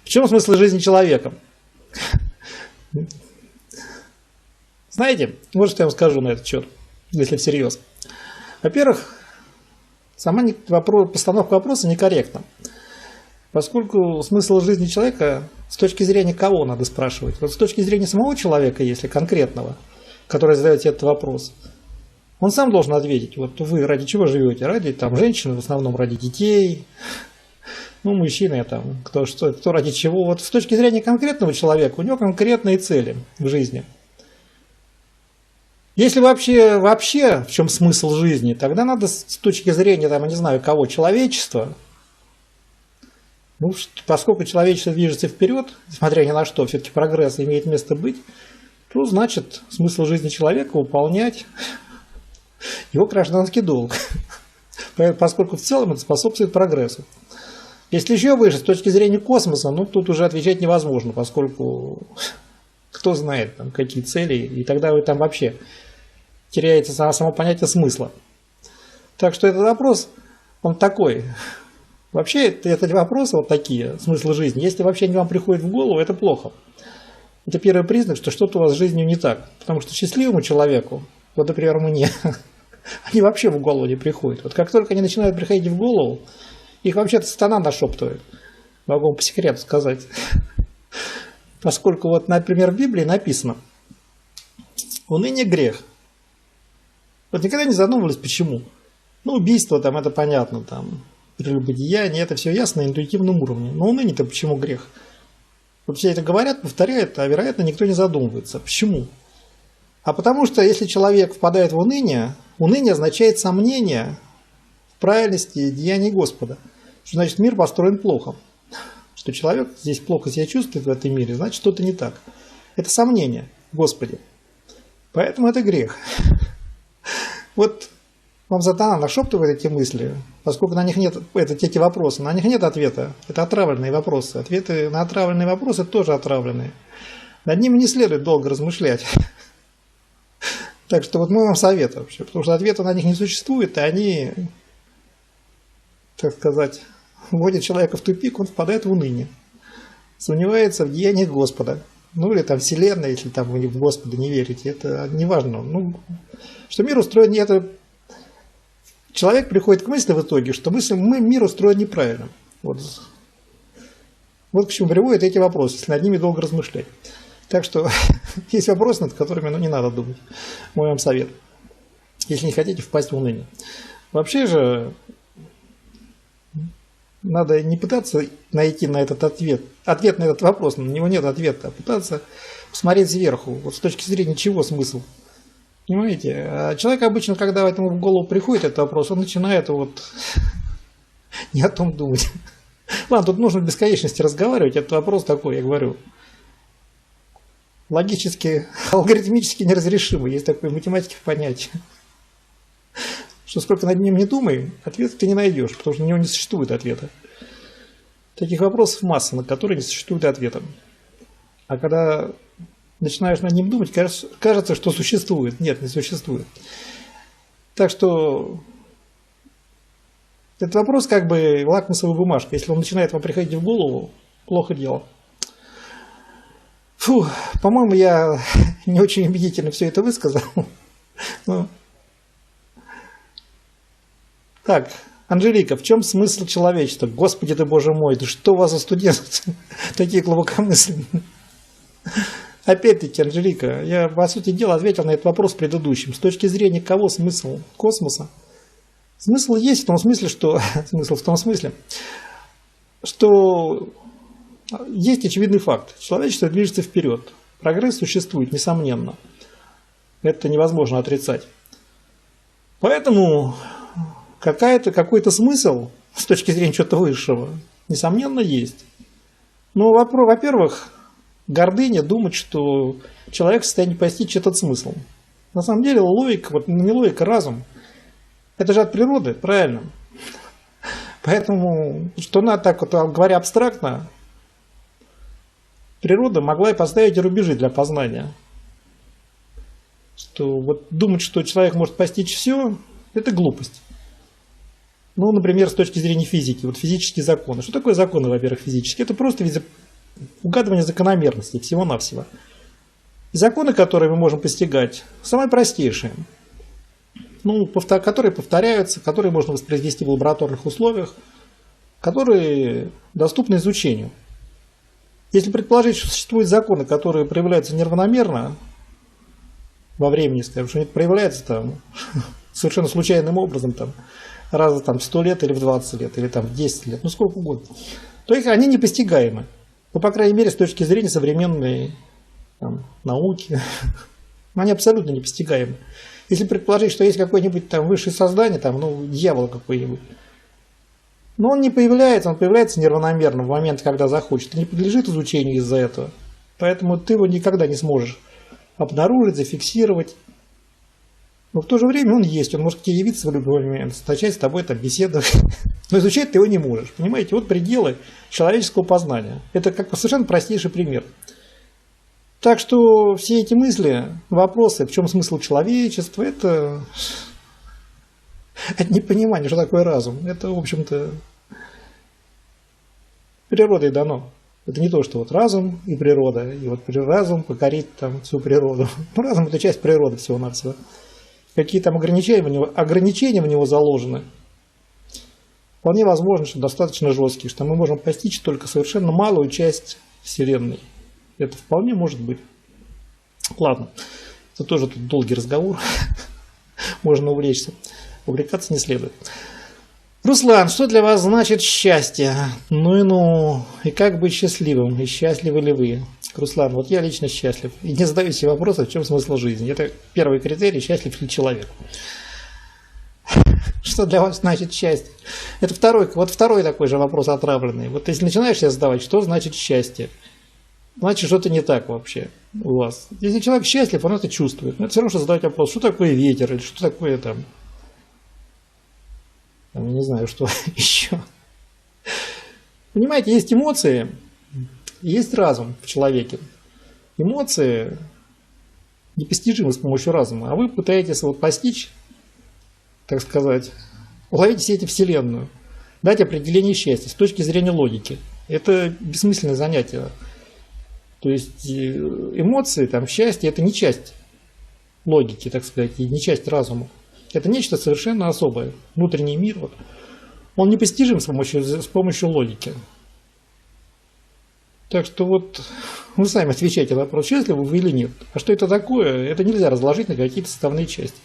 В чем смысл жизни человека? Знаете, вот что я вам скажу на этот счет, если всерьез. Во-первых, сама постановка вопроса некорректна, поскольку смысл жизни человека с точки зрения кого надо спрашивать? Вот с точки зрения самого человека, если конкретного, который задает себе этот вопрос, он сам должен ответить. Вот вы ради чего живете? Ради там женщин, в основном ради детей, ну, мужчины, там, кто ради чего. Вот с точки зрения конкретного человека, у него конкретные цели в жизни. Если вообще в чем смысл жизни, тогда надо с точки зрения, там, я не знаю, кого, человечества, ну, поскольку человечество движется вперед, несмотря ни на что, все-таки прогресс имеет место быть, то значит смысл жизни человека выполнять его гражданский долг, поскольку в целом это способствует прогрессу. Если еще выше, с точки зрения космоса, ну, тут уже отвечать невозможно, поскольку кто знает, там, какие цели, и тогда вы там вообще теряете само понятие смысла. Так что этот вопрос, он такой. Вообще, это вопросы вот такие, смысл жизни, если вообще не вам приходит в голову, это плохо. Это первый признак, что что-то у вас с жизнью не так. Потому что счастливому человеку, вот, например, мне, они вообще в голову не приходят. Вот как только они начинают приходить в голову, их вообще-то сатана нашептывает. Могу вам по секрету сказать. Поскольку, вот, например, в Библии написано: уныние – грех. Вот никогда не задумывались, почему. Ну, убийство, там, это понятно, там, прелюбодеяние, это все ясно на интуитивном уровне. Но уныние-то почему грех? Вот все это говорят, повторяют, а вероятно никто не задумывается. Почему? А потому что если человек впадает в уныние, уныние означает сомнение в правильности деяний Господа. Что значит мир построен плохо. Что человек здесь плохо себя чувствует в этом мире, значит что-то не так. Это сомнение в Господе. Поэтому это грех. Вот вам сатана нашептывает эти мысли, поскольку на них нет, эти вопросы, на них нет ответа. Это отравленные вопросы. Ответы на отравленные вопросы тоже отравленные. Над ними не следует долго размышлять. Так что вот мой вам совет вообще, потому что ответа на них не существует, и они, так сказать, вводят человека в тупик, он впадает в уныние. Сомневается в деяниях Господа. Ну или там Вселенная, если там вы в Господа не верите, это не важно. Ну, что мир устроен не это. Человек приходит к мысли в итоге, что мир устроен неправильно. Вот к чему приводят эти вопросы, если над ними долго размышлять. Так что есть вопросы, над которыми не надо думать. Мой вам совет. Если не хотите впасть в уныние. Вообще же надо не пытаться найти на этот ответ на этот вопрос, на него нет ответа, а пытаться посмотреть сверху, вот с точки зрения чего смысл. Понимаете? А человек обычно, когда этому в голову приходит этот вопрос, он начинает вот не о том думать. Ладно, тут нужно в бесконечности разговаривать, этот вопрос такой, я говорю, логически, алгоритмически неразрешимый, есть такое в математике понятие. Что сколько над ним не думай, ответа ты не найдешь, потому что на него не существует ответа. Таких вопросов масса, на которые не существует ответа. А когда начинаешь над ним думать, кажется, что существует. Нет, не существует. Так что этот вопрос как бы лакмусовая бумажка. Если он начинает вам приходить в голову, плохо дело. Фу, по-моему, я не очень убедительно все это высказал. Но... Так, Анжелика, в чем смысл человечества? Господи ты, Боже мой, да что у вас за студенты такие глубокомысленные? Опять-таки, Анжелика, я, по сути дела, ответил на этот вопрос предыдущим. С точки зрения кого смысл космоса? Смысл есть в том смысле, что... что есть очевидный факт. Человечество движется вперед. Прогресс существует, несомненно. Это невозможно отрицать. Поэтому... какой-то смысл с точки зрения чего-то высшего, несомненно, есть. Но, во-первых, гордыня думать, что человек в состоянии постичь этот смысл. На самом деле логика, вот не логика, разум, это же от природы, правильно? Поэтому, что надо так вот, говоря абстрактно, природа могла и поставить рубежи для познания. Что вот думать, что человек может постичь все, это глупость. Ну, например, с точки зрения физики, вот физические законы. Что такое законы, во-первых, физические? Это просто угадывание закономерностей всего-навсего. И законы, которые мы можем постигать, самые простейшие, которые повторяются, которые можно воспроизвести в лабораторных условиях, которые доступны изучению. Если предположить, что существуют законы, которые проявляются неравномерно во времени, скажем, что они проявляются там совершенно случайным образом, там, раз в 100 лет или в 20 лет, или там, в 10 лет, сколько угодно, то они непостигаемы. Ну, по крайней мере, с точки зрения современной науки, они абсолютно непостигаемы. Если предположить, что есть какое-нибудь там высшее создание, дьявол какой-нибудь, но он не появляется, он появляется неравномерно в момент, когда захочет, и не подлежит изучению из-за этого. Поэтому ты его никогда не сможешь обнаружить, зафиксировать. Но в то же время он есть, он может тебе явиться в любой момент, начать с тобой беседовать. Но изучать ты его не можешь. Понимаете, вот пределы человеческого познания. Это как совершенно простейший пример. Так что все эти мысли, вопросы, в чем смысл человечества, это непонимание, что такое разум. Это, в общем-то, природой дано. Это не то, что вот разум и природа, и вот разум покорит всю природу. Разум – это часть природы всего-навсего. Какие там ограничения в него заложены, вполне возможно, что достаточно жесткие, что мы можем постичь только совершенно малую часть Вселенной. Это вполне может быть. Ладно, это тоже тут долгий разговор, можно увлечься. Увлекаться не следует. Руслан, что для вас значит счастье? И как быть счастливым? И счастливы ли вы? Руслан, вот я лично счастлив. И не задаю себе вопроса, в чем смысл жизни. Это первый критерий, счастлив ли человек. Что для вас значит счастье? Это второй такой же вопрос отравленный. Вот если начинаешь себе задавать, что значит счастье? Значит, что-то не так вообще у вас. Если человек счастлив, он это чувствует. Но это все равно, что задавать вопрос, что такое ветер, или что такое я не знаю, что еще. Понимаете, есть эмоции, есть разум в человеке. Эмоции непостижимы с помощью разума, а вы пытаетесь постичь, так сказать, уловить все эти вселенную, дать определение счастья с точки зрения логики. Это бессмысленное занятие. То есть эмоции, счастье – это не часть логики, так сказать, и не часть разума. Это нечто совершенно особое. Внутренний мир, он непостижим с помощью логики. Так что вы сами отвечайте на вопрос, счастливы вы или нет. А что это такое, это нельзя разложить на какие-то составные части.